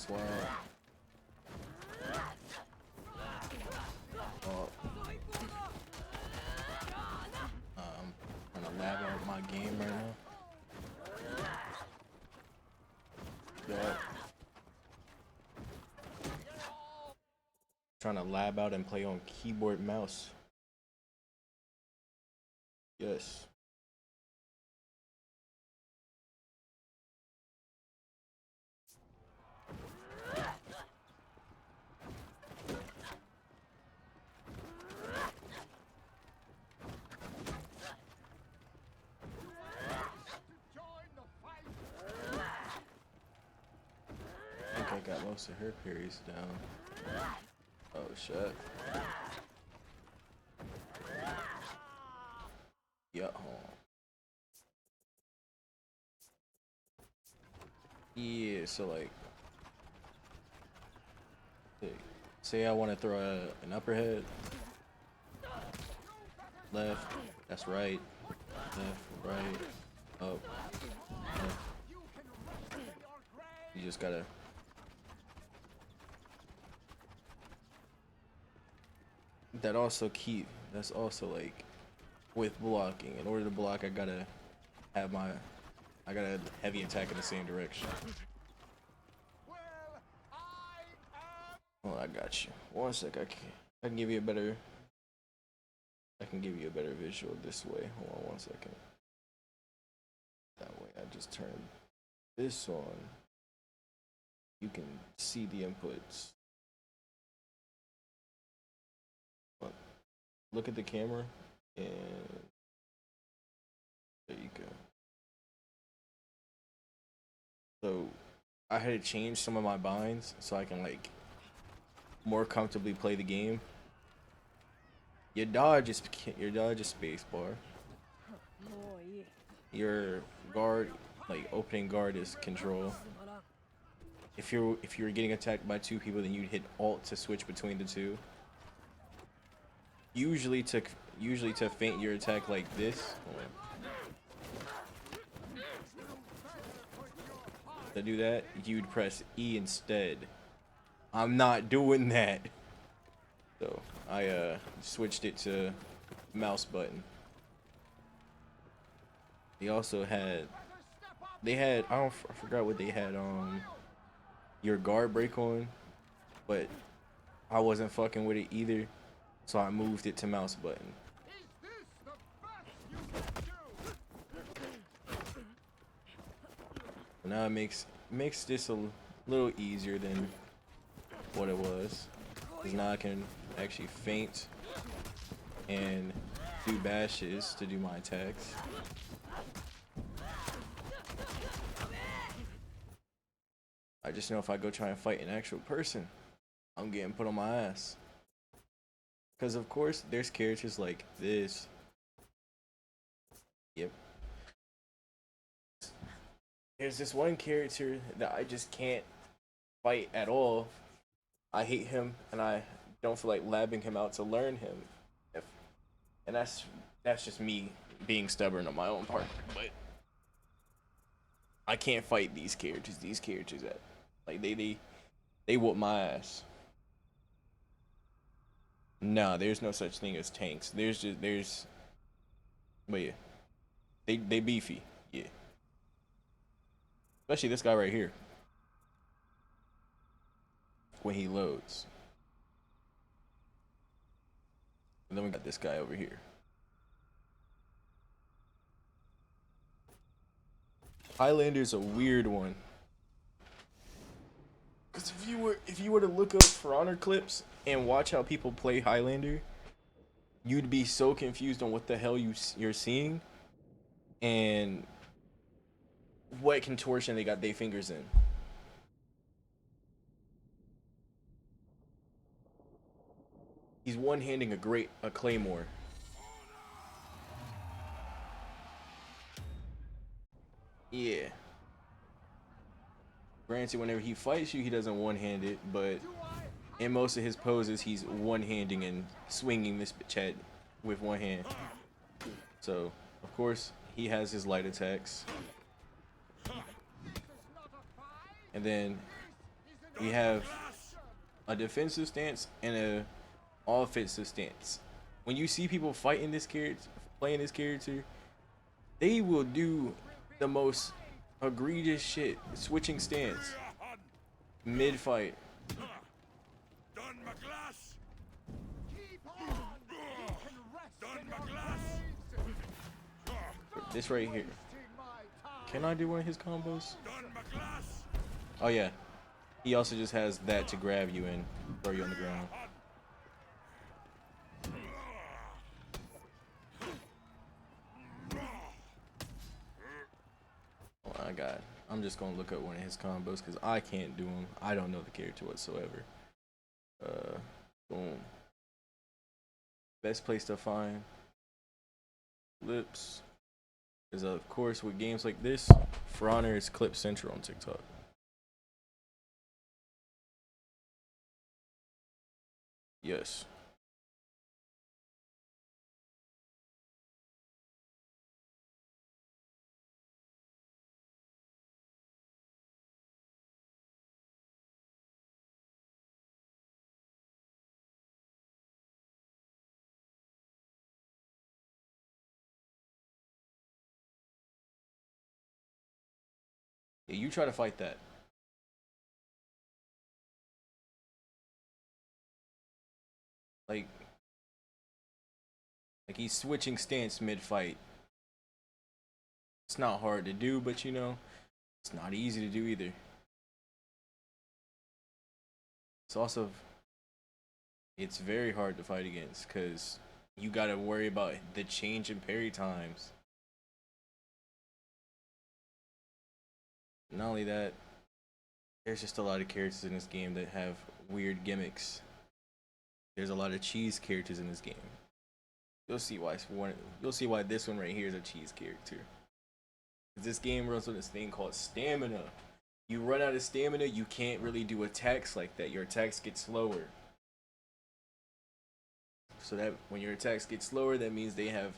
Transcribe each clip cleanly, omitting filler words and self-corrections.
That's wild. Oh. I'm gonna lab out my game right now. Yeah. Trying to lab out and play on keyboard mouse. Yes. I think I got most of her parries down. Oh shit. Yeah. Yeah, so like, say I want to throw an upper head. Left, that's right. Left, right, up, left. You just gotta. That's also like, with blocking. In order to block, I gotta heavy attack in the same direction. Well, I got you. One sec, I can give you a better. I can give you a better visual this way. Hold on one second. That way, I just turn this on. You can see the inputs. Look at the camera, and there you go. So I had to change some of my binds so I can like more comfortably play the game. Your dodge is spacebar. Your guard, like opening guard, is control. If you're getting attacked by two people, then you'd hit Alt to switch between the two. Usually to feint your attack like this. To do that, you'd press E instead. I'm not doing that. So I switched it to mouse button. They also had I forgot what they had your guard break on, but I wasn't fucking with it either, so I moved it to mouse button. So now it makes this a little easier than what it was, because now I can actually feint and do bashes to do my attacks. I just know if I go try and fight an actual person, I'm getting put on my ass. Because of course, there's characters like this. Yep. There's this one character that I just can't fight at all. I hate him, and I don't feel like labbing him out to learn him. And that's just me being stubborn on my own part. But I can't fight these characters. These characters that like they whoop my ass. Nah, there's no such thing as tanks. But yeah, they beefy. Yeah, especially this guy right here when he loads. And then we got this guy over here. Highlander's a weird one. Cause if you were to look up For Honor clips and watch how people play Highlander, you'd be so confused on what the hell you're seeing and what contortion they got their fingers in. He's one-handing a claymore. Yeah. Granted, whenever he fights you, he doesn't one-hand it, but in most of his poses, he's one-handing and swinging this bitch head with one hand. So, of course, he has his light attacks. And then we have a defensive stance and a offensive stance. When you see people fighting this character, playing this character, they will do the most egregious shit, switching stance mid fight. This right here. Can I do one of his combos? Oh yeah. He also just has that to grab you and throw you on the ground. Oh my god. I'm just gonna look up one of his combos because I can't do them. I don't know the character whatsoever. Boom. Best place to find clips is, of course, with games like this, For Honor is Clip Central on TikTok. Yes. Yeah, you try to fight that. Like, he's switching stance mid fight. It's not hard to do, but you know, it's not easy to do either. It's also it's very hard to fight against because you gotta worry about the change in parry times. Not only that, there's just a lot of characters in this game that have weird gimmicks. There's a lot of cheese characters in this game. You'll see why you'll see why this one right here is a cheese character. This game runs on this thing called stamina. You run out of stamina, you can't really do attacks like that. Your attacks get slower. So that when your attacks get slower, that means they have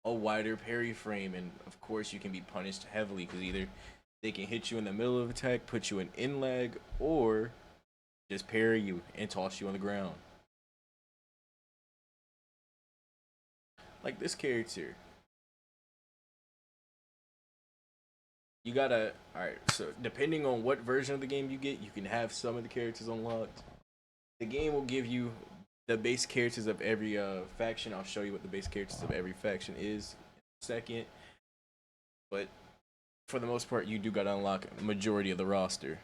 a wider parry frame, and of course you can be punished heavily because either they can hit you in the middle of attack, put you in lag, or just parry you and toss you on the ground. Like this character. You gotta, alright, so depending on what version of the game you get, you can have some of the characters unlocked. The game will give you the base characters of every faction. I'll show you what the base characters of every faction is in a second. But for the most part, you do gotta unlock a majority of the roster.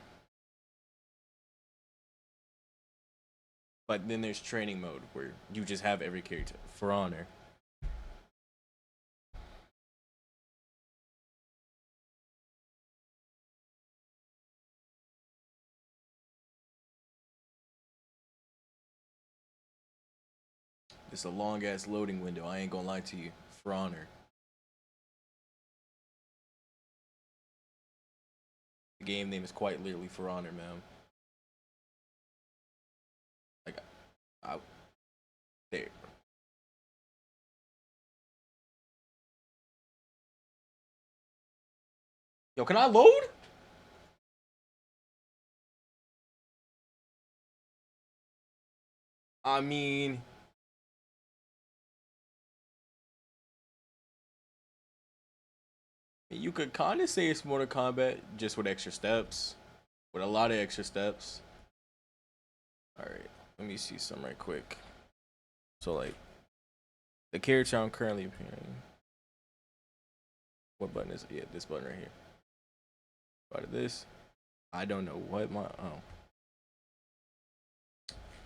But then there's training mode where you just have every character. For Honor. It's a long ass loading window. I ain't gonna lie to you. For Honor. The game name is quite literally For Honor, man. Like, I there. Yo, can I load? I mean, you could kind of say it's Mortal Kombat just with extra steps, with a lot of extra steps. All right, let me see some right quick. So like, the character I'm currently playing. What button is it? Yeah, this button right here. Out of this, I don't know what my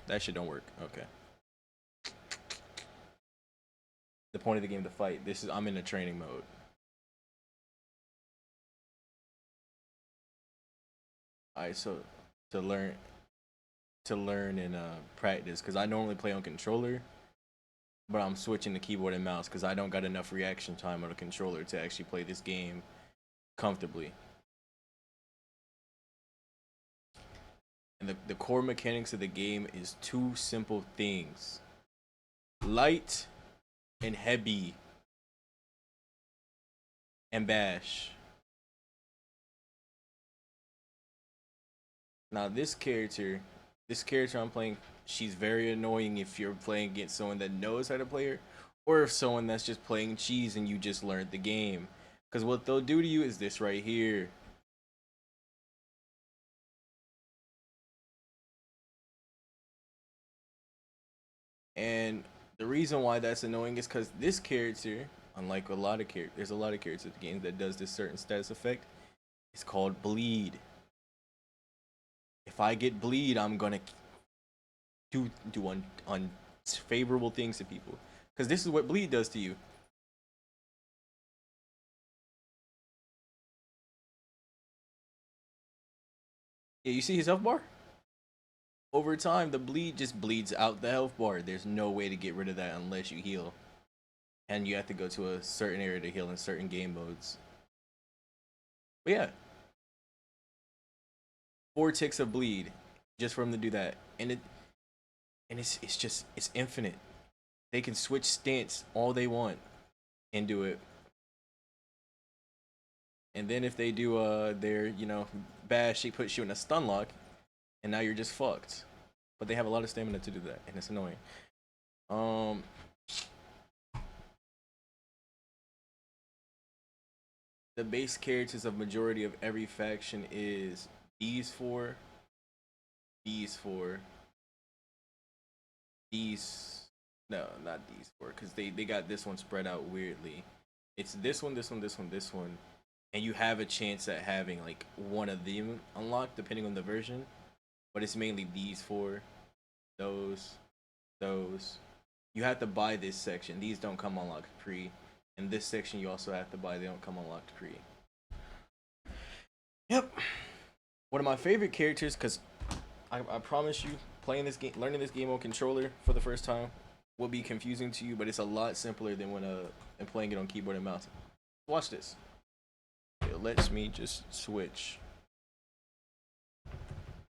that shit don't work. Okay. The point of the game to fight. This is I'm in a training mode. Alright, so to learn and practice because I normally play on controller, but I'm switching to keyboard and mouse because I don't got enough reaction time on a controller to actually play this game comfortably. And the core mechanics of the game is two simple things: light and heavy and bash. Now this character I'm playing, she's very annoying if you're playing against someone that knows how to play her, or if someone that's just playing cheese and you just learned the game. Because what they'll do to you is this right here. And the reason why that's annoying is because this character, unlike a lot of characters, there's a lot of characters in the game that does this certain status effect. It's called bleed. If I get bleed, I'm gonna do unfavorable things to people. Because this is what bleed does to you. Yeah, you see his health bar? Over time, the bleed just bleeds out the health bar. There's no way to get rid of that unless you heal. And you have to go to a certain area to heal in certain game modes. But yeah, 4 ticks of bleed just for him to do that. And it's just it's infinite. They can switch stance all they want and do it. And then if they do their, bash, she puts you in a stun lock and now you're just fucked. But they have a lot of stamina to do that, and it's annoying. Um, the base characters of majority of every faction is these four, these four, these. No, not these four, because they got this one spread out weirdly. It's this one, this one, this one, this one, and you have a chance at having like one of them unlocked depending on the version. But it's mainly these four, those, those. You have to buy this section. These don't come unlocked pre. And this section you also have to buy. They don't come unlocked pre. Yep. One of my favorite characters, because I promise you, playing this game, learning this game on controller for the first time will be confusing to you, but it's a lot simpler than when and playing it on keyboard and mouse. Watch this. It lets me just switch.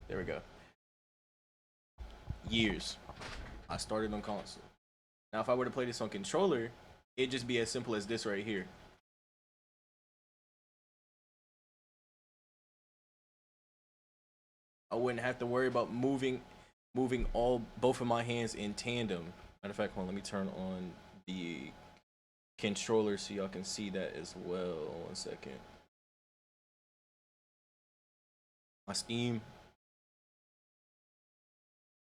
There we go. Years. I started on console. Now, if I were to play this on controller, it'd just be as simple as this right here. I wouldn't have to worry about moving all both of my hands in tandem. Matter of fact, hold on, let me turn on the controller so y'all can see that as well. 1 second. My Steam,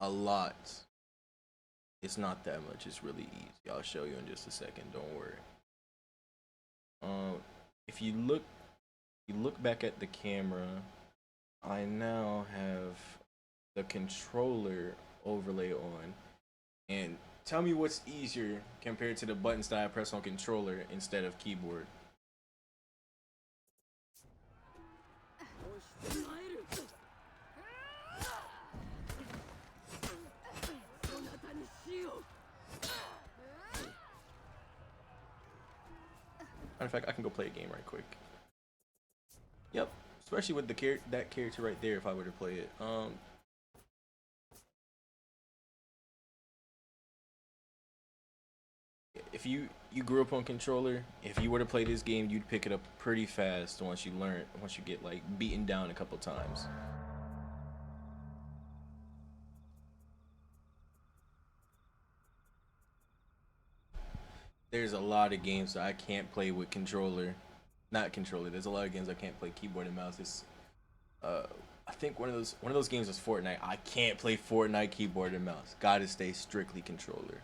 a lot. It's not that much. It's really easy. I'll show you in just a second. Don't worry. If you look back at the camera, I now have the controller overlay on. And tell me what's easier compared to the buttons that I press on controller instead of keyboard. Matter of fact, I can go play a game right quick. Yep, especially with that character right there. If I were to play it, if you grew up on controller, if you were to play this game, you'd pick it up pretty fast once you get like beaten down a couple times. There's a lot of games that I can't play with controller, not controller. There's a lot of games I can't play keyboard and mouse. Uh, I think one of those games was Fortnite. I can't play Fortnite keyboard and mouse. Gotta stay strictly controller.